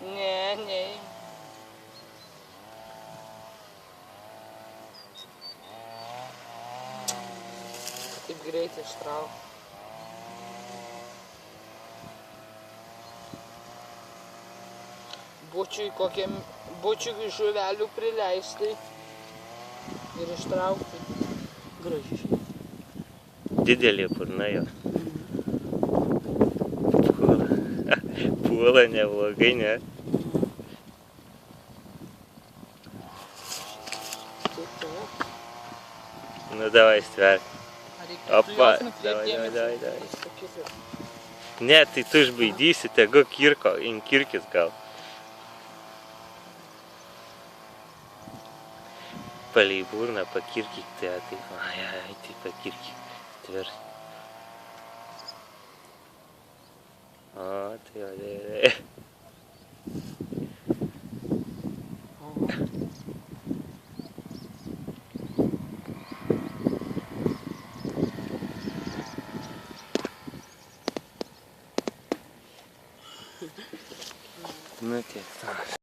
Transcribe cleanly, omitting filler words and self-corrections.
Ne, ne. Taip greitai ištrauk. Bučiui žuvelių prileisti ir ištraukti. Gražiai. Didelė burna jo. Puola neblogai, ne? Nu, davai stverk. Opa, davai. Ne, tai tu išbaidysi, tegu kirkis gal. Palei burną pakirkik, tai tai pakirkik. Tvers. O, tai vadai. Nu tiek.